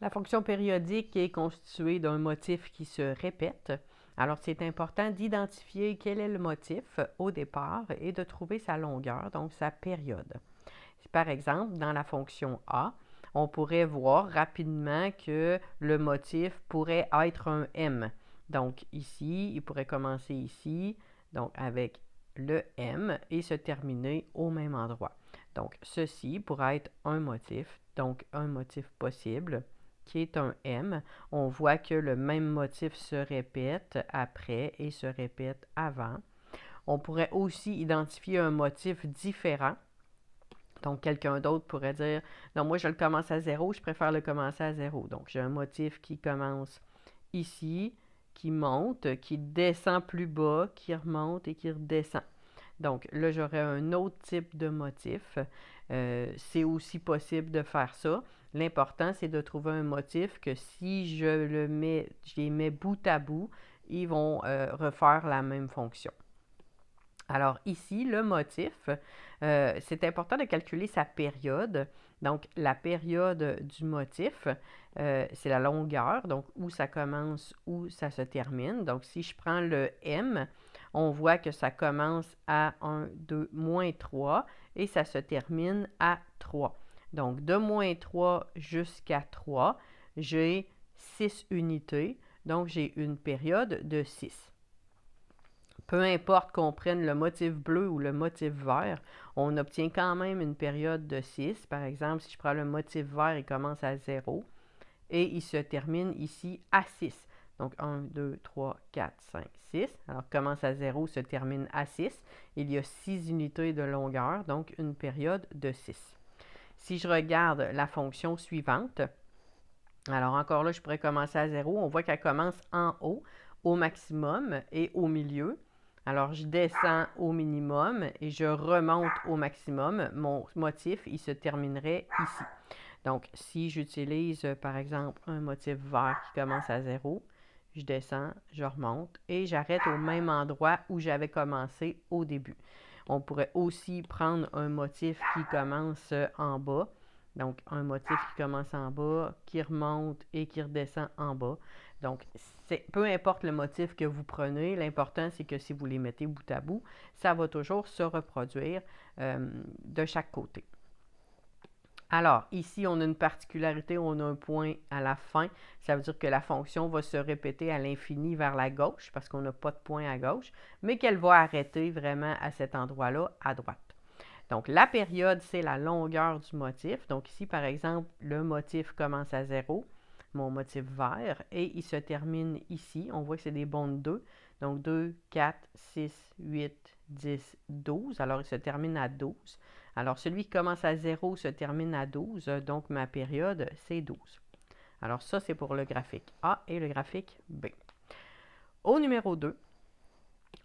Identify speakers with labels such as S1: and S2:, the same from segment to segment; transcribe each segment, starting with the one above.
S1: La fonction périodique est constituée d'un motif qui se répète. Alors, c'est important d'identifier quel est le motif au départ et de trouver sa longueur, donc sa période. Par exemple, dans la fonction A, on pourrait voir rapidement que le motif pourrait être un M. Donc ici, il pourrait commencer ici, donc avec le M et se terminer au même endroit. Donc ceci pourrait être un motif, donc un motif possible qui est un M. On voit que le même motif se répète après et se répète avant. On pourrait aussi identifier un motif différent. Donc, quelqu'un d'autre pourrait dire, non, moi, je le commence à zéro, je préfère le commencer à zéro. Donc, j'ai un motif qui commence ici, qui monte, qui descend plus bas, qui remonte et qui redescend. Donc, là, j'aurais un autre type de motif. C'est aussi possible de faire ça. L'important, c'est de trouver un motif que si je les mets bout à bout, ils vont refaire la même fonction. Alors ici, le motif, c'est important de calculer sa période. Donc, la période du motif, c'est la longueur, donc où ça commence, où ça se termine. Donc, si je prends le M, on voit que ça commence à 1, 2, moins 3 et ça se termine à 3. Donc, de moins 3 jusqu'à 3, j'ai 6 unités. Donc, j'ai une période de 6. Peu importe qu'on prenne le motif bleu ou le motif vert, on obtient quand même une période de 6. Par exemple, si je prends le motif vert, il commence à 0 et il se termine ici à 6. Donc 1, 2, 3, 4, 5, 6. Alors commence à 0, se termine à 6. Il y a 6 unités de longueur, donc une période de 6. Si je regarde la fonction suivante, alors encore là, je pourrais commencer à 0. On voit qu'elle commence en haut, au maximum et au milieu. Alors, je descends au minimum et je remonte au maximum. Mon motif, il se terminerait ici. Donc, si j'utilise, par exemple, un motif vert qui commence à 0, je descends, je remonte et j'arrête au même endroit où j'avais commencé au début. On pourrait aussi prendre un motif qui commence en bas. Donc, un motif qui commence en bas, qui remonte et qui redescend en bas. Donc, peu importe le motif que vous prenez, l'important, c'est que si vous les mettez bout à bout, ça va toujours se reproduire de chaque côté. Alors, ici, on a une particularité, on a un point à la fin. Ça veut dire que la fonction va se répéter à l'infini vers la gauche, parce qu'on n'a pas de point à gauche, mais qu'elle va arrêter vraiment à cet endroit-là, à droite. Donc, la période, c'est la longueur du motif. Donc, ici, par exemple, le motif commence à 0, mon motif vert, et il se termine ici. On voit que c'est des bondes 2. Donc, 2, 4, 6, 8, 10, 12. Alors, il se termine à 12. Alors, celui qui commence à 0 se termine à 12. Donc, ma période, c'est 12. Alors, ça, c'est pour le graphique A et le graphique B. Au numéro 2,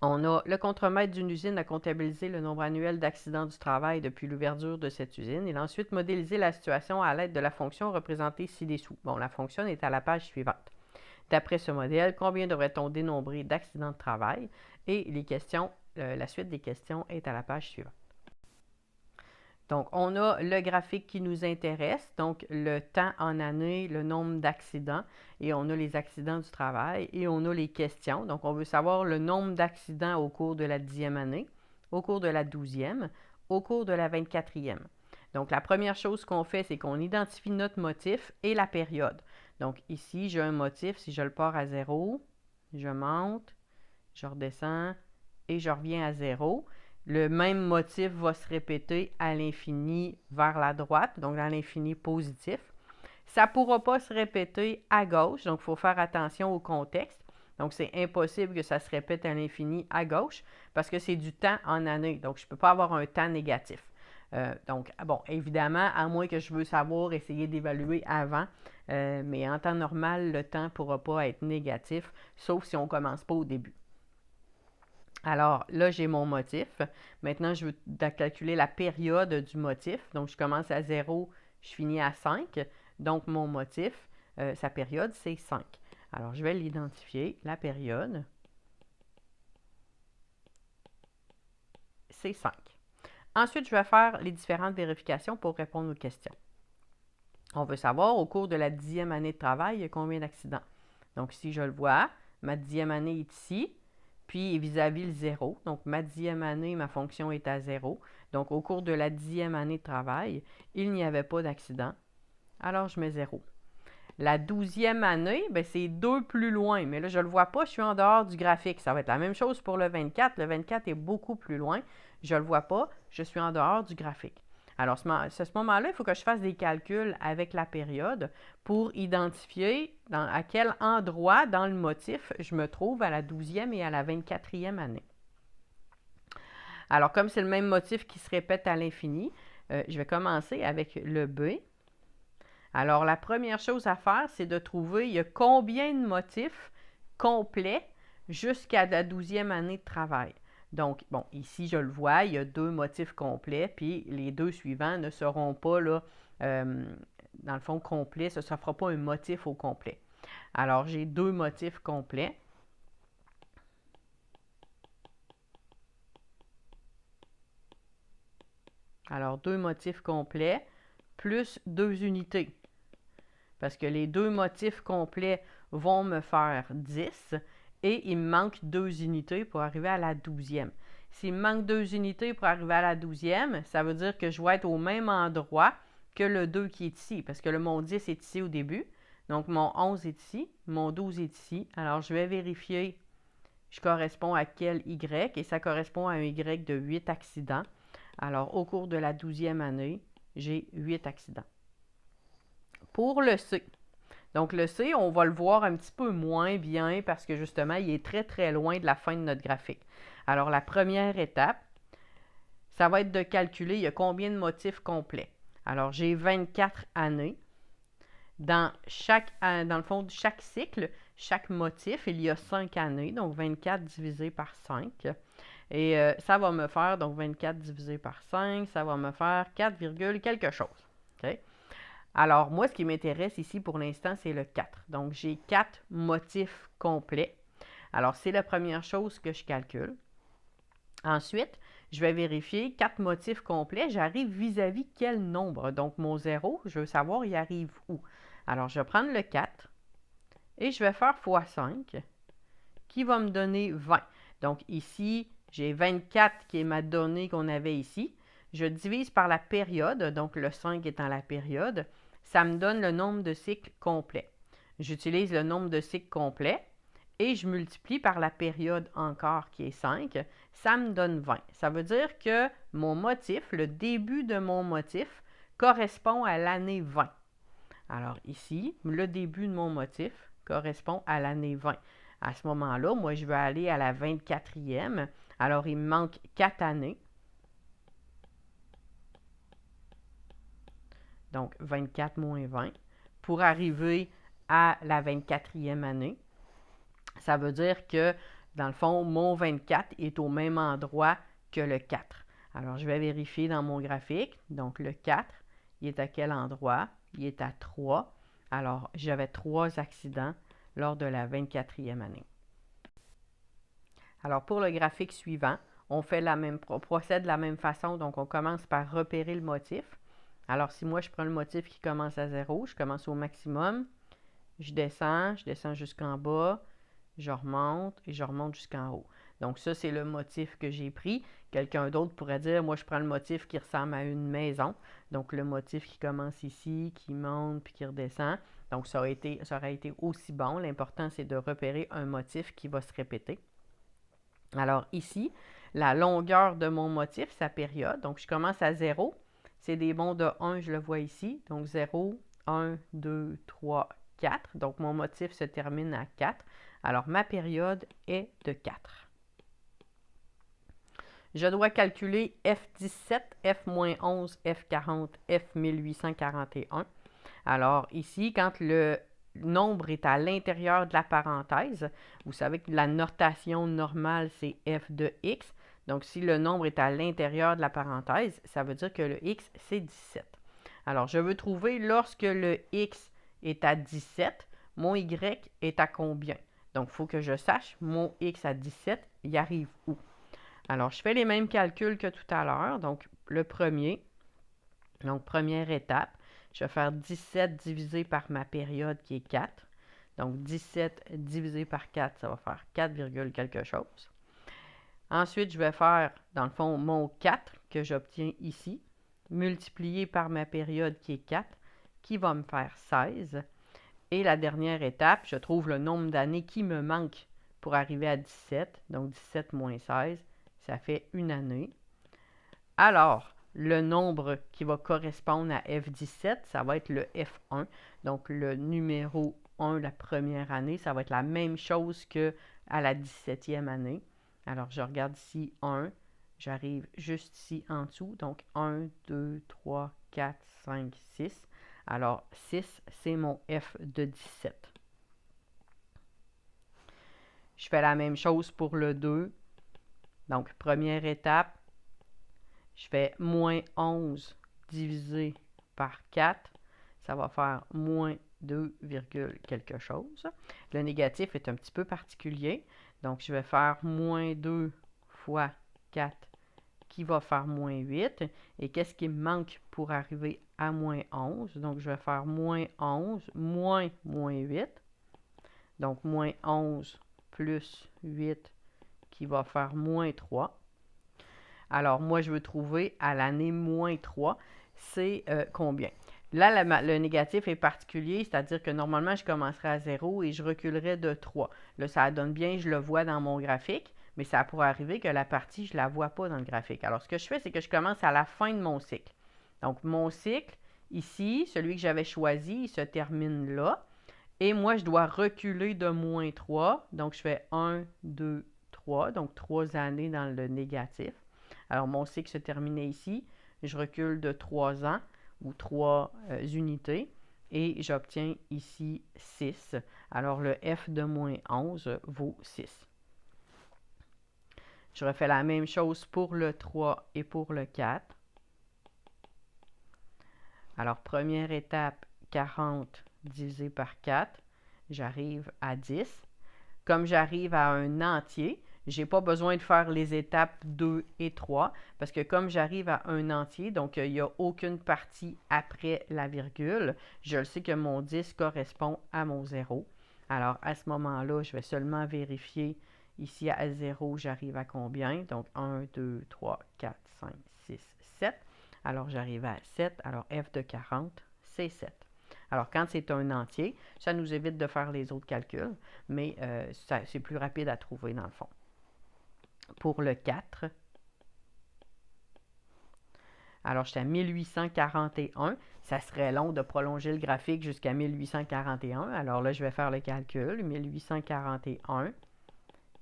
S1: on a le contremaître d'une usine a comptabilisé le nombre annuel d'accidents du travail depuis l'ouverture de cette usine. Il a ensuite modélisé la situation à l'aide de la fonction représentée ci-dessous. Bon, la fonction est à la page suivante. D'après ce modèle, combien devrait-on dénombrer d'accidents de travail? Et la suite des questions est à la page suivante. Donc, on a le graphique qui nous intéresse, donc le temps en année, le nombre d'accidents, et on a les accidents du travail, et on a les questions. Donc, on veut savoir le nombre d'accidents au cours de la 10e année, au cours de la 12e, au cours de la 24e. Donc, la première chose qu'on fait, c'est qu'on identifie notre motif et la période. Donc, ici, j'ai un motif, si je le pars à 0, je monte, je redescends et je reviens à 0. Le même motif va se répéter à l'infini vers la droite, donc dans l'infini positif. Ça ne pourra pas se répéter à gauche, donc il faut faire attention au contexte. Donc, c'est impossible que ça se répète à l'infini à gauche parce que c'est du temps en année. Donc, je ne peux pas avoir un temps négatif. Donc, bon, évidemment, à moins que je veux savoir, essayer d'évaluer avant, mais en temps normal, le temps ne pourra pas être négatif, sauf si on ne commence pas au début. Alors là, j'ai mon motif. Maintenant, je veux calculer la période du motif. Donc, je commence à 0, je finis à 5. Donc, mon motif, sa période, c'est 5. Alors, je vais l'identifier. La période, c'est 5. Ensuite, je vais faire les différentes vérifications pour répondre aux questions. On veut savoir au cours de la 10e année de travail, il y a combien d'accidents. Donc, si je le vois, ma 10e année est ici, puis vis-à-vis le 0. Donc, ma 10e année, ma fonction est à 0. Donc, au cours de la 10e année de travail, il n'y avait pas d'accident. Alors, je mets 0. La 12e année, ben, c'est 2 plus loin, mais là, je ne le vois pas, je suis en dehors du graphique. Ça va être la même chose pour le 24. Le 24 est beaucoup plus loin. Je ne le vois pas, je suis en dehors du graphique. Alors, à ce moment-là, il faut que je fasse des calculs avec la période pour identifier à quel endroit dans le motif je me trouve à la 12e et à la 24e année. Alors, comme c'est le même motif qui se répète à l'infini, je vais commencer avec le B. Alors, la première chose à faire, c'est de trouver il y a combien de motifs complets jusqu'à la 12e année de travail. Donc, bon, ici, je le vois, il y a 2 motifs complets, puis les 2 suivants ne seront pas, là, dans le fond, complets. Ça ne fera pas un motif au complet. Alors, j'ai 2 motifs complets. Alors, 2 motifs complets plus 2 unités. Parce que les 2 motifs complets vont me faire 10 et il me manque 2 unités pour arriver à la 12e. S'il me manque 2 unités pour arriver à la 12e, ça veut dire que je vais être au même endroit que le 2 qui est ici, parce que mon 10 est ici au début. Donc, mon 11 est ici, mon 12 est ici. Alors, je vais vérifier, je correspond à quel Y, et ça correspond à un Y de 8 accidents. Alors, au cours de la 12e année, j'ai 8 accidents. Pour le C, donc le C, on va le voir un petit peu moins bien parce que justement, il est très très loin de la fin de notre graphique. Alors la première étape, ça va être de calculer il y a combien de motifs complets. Alors j'ai 24 années. Dans le fond de chaque cycle, chaque motif, il y a 5 années, donc 24 divisé par 5. Et ça va me faire, donc 24 divisé par 5, ça va me faire 4, quelque chose. Okay? Alors, moi, ce qui m'intéresse ici pour l'instant, c'est le 4. Donc, j'ai 4 motifs complets. Alors, c'est la première chose que je calcule. Ensuite, je vais vérifier 4 motifs complets. J'arrive vis-à-vis quel nombre? Donc, mon 0, je veux savoir, il arrive où? Alors, je vais prendre le 4 et je vais faire x 5 qui va me donner 20. Donc, ici, j'ai 24 qui est ma donnée qu'on avait ici. Je divise par la période, donc le 5 étant la période. Ça me donne le nombre de cycles complets. J'utilise le nombre de cycles complets et je multiplie par la période encore qui est 5. Ça me donne 20. Ça veut dire que mon motif, le début de mon motif, correspond à l'année 20. Alors ici, le début de mon motif correspond à l'année 20. À ce moment-là, moi, je vais aller à la 24e. Alors, il me manque 4 années. Donc, 24 moins 20 pour arriver à la 24e année. Ça veut dire que, dans le fond, mon 24 est au même endroit que le 4. Alors, je vais vérifier dans mon graphique. Donc, le 4, il est à quel endroit? Il est à 3. Alors, j'avais 3 accidents lors de la 24e année. Alors, pour le graphique suivant, on procède de la même façon. Donc, on commence par repérer le motif. Alors, si moi, je prends le motif qui commence à 0, je commence au maximum. Je descends jusqu'en bas. Je remonte et je remonte jusqu'en haut. Donc, ça, c'est le motif que j'ai pris. Quelqu'un d'autre pourrait dire, moi, je prends le motif qui ressemble à une maison. Donc, le motif qui commence ici, qui monte puis qui redescend. Donc, ça aurait été aussi bon. L'important, c'est de repérer un motif qui va se répéter. Alors, ici, la longueur de mon motif, sa période. Donc, je commence à 0. C'est des bonds de 1, je le vois ici. Donc, 0, 1, 2, 3, 4. Donc, mon motif se termine à 4. Alors, ma période est de 4. Je dois calculer F17, F-11, F40, F1841. Alors, ici, quand le nombre est à l'intérieur de la parenthèse, vous savez que la notation normale, c'est F de X. Donc, si le nombre est à l'intérieur de la parenthèse, ça veut dire que le X, c'est 17. Alors, je veux trouver lorsque le X est à 17, mon Y est à combien? Donc, il faut que je sache mon X à 17, il arrive où? Alors, je fais les mêmes calculs que tout à l'heure. Donc, le premier, donc première étape, je Je vais faire 17 divisé par ma période qui est 4. Donc, 17 divisé par 4, ça va faire 4, quelque chose. Ensuite, je vais faire, dans le fond, mon 4 que j'obtiens ici, multiplié par ma période qui est 4, qui va me faire 16. Et la dernière étape, je trouve le nombre d'années qui me manque pour arriver à 17. Donc, 17 moins 16, ça fait une année. Alors, le nombre qui va correspondre à F17, ça va être le F1. Donc, le numéro 1, la première année, ça va être la même chose qu'à la 17e année. Alors, je regarde ici 1, j'arrive juste ici en dessous. Donc, 1, 2, 3, 4, 5, 6. Alors, 6, c'est mon F de 17. Je fais la même chose pour le 2. Donc, première étape, je fais moins 11 divisé par 4. Ça va faire moins 2, quelque chose. Le négatif est un petit peu particulier. Donc, je vais faire moins 2 fois 4 qui va faire moins 8. Et qu'est-ce qui me manque pour arriver à moins 11? Donc, je vais faire moins 11 moins 8. Donc, moins 11 plus 8 qui va faire moins 3. Alors, moi, je veux trouver à l'année moins 3, c'est combien? Là, le négatif est particulier, c'est-à-dire que normalement, je commencerai à 0 et je reculerai de 3. Là, ça donne bien, je le vois dans mon graphique, mais ça pourrait arriver que la partie, je ne la vois pas dans le graphique. Alors, ce que je fais, c'est que je commence à la fin de mon cycle. Donc, mon cycle, ici, celui que j'avais choisi, il se termine là. Et moi, je dois reculer de moins 3. Donc, je fais 1, 2, 3. Donc, 3 années dans le négatif. Alors, mon cycle se terminait ici. Je recule de 3 ans ou 3 unités. Et j'obtiens ici 6. Alors, le F de moins 11 vaut 6. Je refais la même chose pour le 3 et pour le 4. Alors, première étape, 40 divisé par 4. J'arrive à 10. Comme j'arrive à un entier, je n'ai pas besoin de faire les étapes 2 et 3 parce que comme j'arrive à un entier, donc il n'y a aucune partie après la virgule, je le sais que mon 10 correspond à mon 0. Alors, à ce moment-là, je vais seulement vérifier ici à 0, j'arrive à combien? Donc, 1, 2, 3, 4, 5, 6, 7. Alors, j'arrive à 7. Alors, F de 40, c'est 7. Alors, quand c'est un entier, ça nous évite de faire les autres calculs, mais c'est plus rapide à trouver dans le fond. Pour le 4, alors j'étais à 1841. Ça serait long de prolonger le graphique jusqu'à 1841. Alors là, je vais faire le calcul. 1841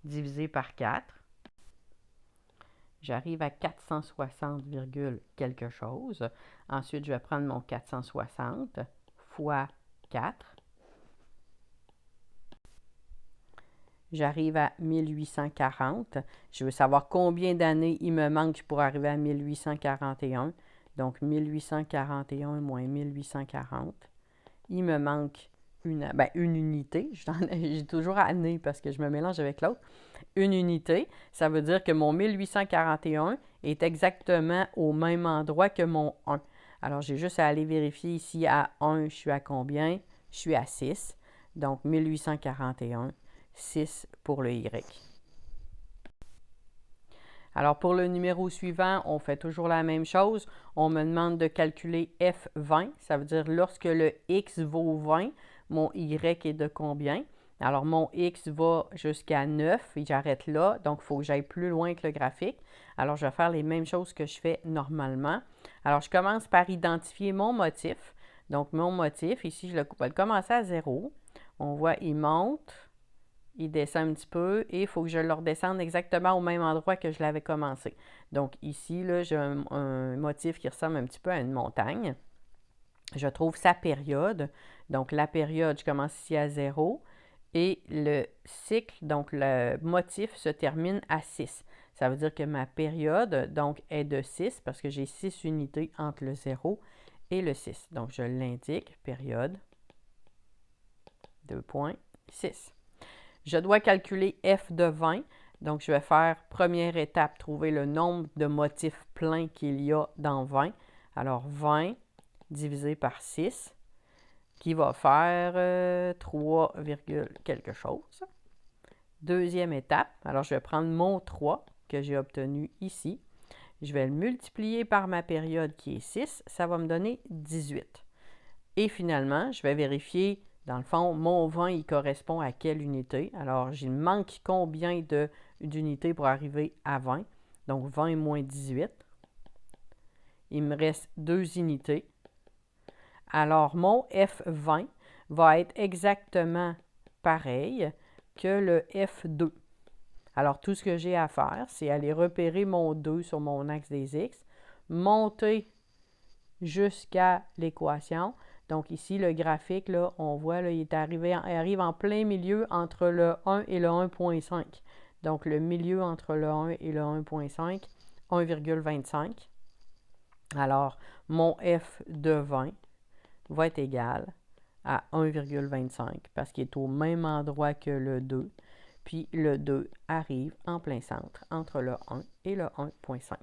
S1: divisé par 4. J'arrive à 460, quelque chose. Ensuite, je vais prendre mon 460 fois 4. J'arrive à 1840. Je veux savoir combien d'années il me manque pour arriver à 1841. Donc, 1841 moins 1840. Il me manque une unité. J'ai toujours année parce que je me mélange avec l'autre. Une unité, ça veut dire que mon 1841 est exactement au même endroit que mon 1. Alors, j'ai juste à aller vérifier ici à 1, je suis à combien? Je suis à 6. Donc, 1841. 6 pour le Y. Alors, pour le numéro suivant, on fait toujours la même chose. On me demande de calculer F20. Ça veut dire lorsque le X vaut 20, mon Y est de combien? Alors, mon X va jusqu'à 9 et j'arrête là. Donc, il faut que j'aille plus loin que le graphique. Alors, je vais faire les mêmes choses que je fais normalement. Alors, je commence par identifier mon motif. Donc, mon motif, ici, je vais le commencer à 0. On voit, il monte. Il descend un petit peu et il faut que je le redescende exactement au même endroit que je l'avais commencé. Donc ici, là, j'ai un motif qui ressemble un petit peu à une montagne. Je trouve sa période. Donc la période, je commence ici à 0 et le cycle, donc le motif se termine à 6. Ça veut dire que ma période, donc, est de 6 parce que j'ai 6 unités entre le 0 et le 6. Donc je l'indique, période, 2,6. Je dois calculer F de 20. Donc, je vais faire première étape, trouver le nombre de motifs pleins qu'il y a dans 20. Alors, 20 divisé par 6, qui va faire 3, quelque chose. Deuxième étape, alors je vais prendre mon 3 que j'ai obtenu ici. Je vais le multiplier par ma période qui est 6, ça va me donner 18. Et finalement, je vais vérifier, dans le fond, mon 20, il correspond à quelle unité. Alors, il manque combien d'unités pour arriver à 20. Donc, 20 moins 18. Il me reste 2 unités. Alors, mon F20 va être exactement pareil que le F2. Alors, tout ce que j'ai à faire, c'est aller repérer mon 2 sur mon axe des X, monter jusqu'à l'équation. Donc, ici, le graphique, là, on voit, là, il arrive en plein milieu entre le 1 et le 1,5. Donc, le milieu entre le 1 et le 1,5, 1,25. Alors, mon F de 20 va être égal à 1,25 parce qu'il est au même endroit que le 2. Puis le 2 arrive en plein centre entre le 1 et le 1,5.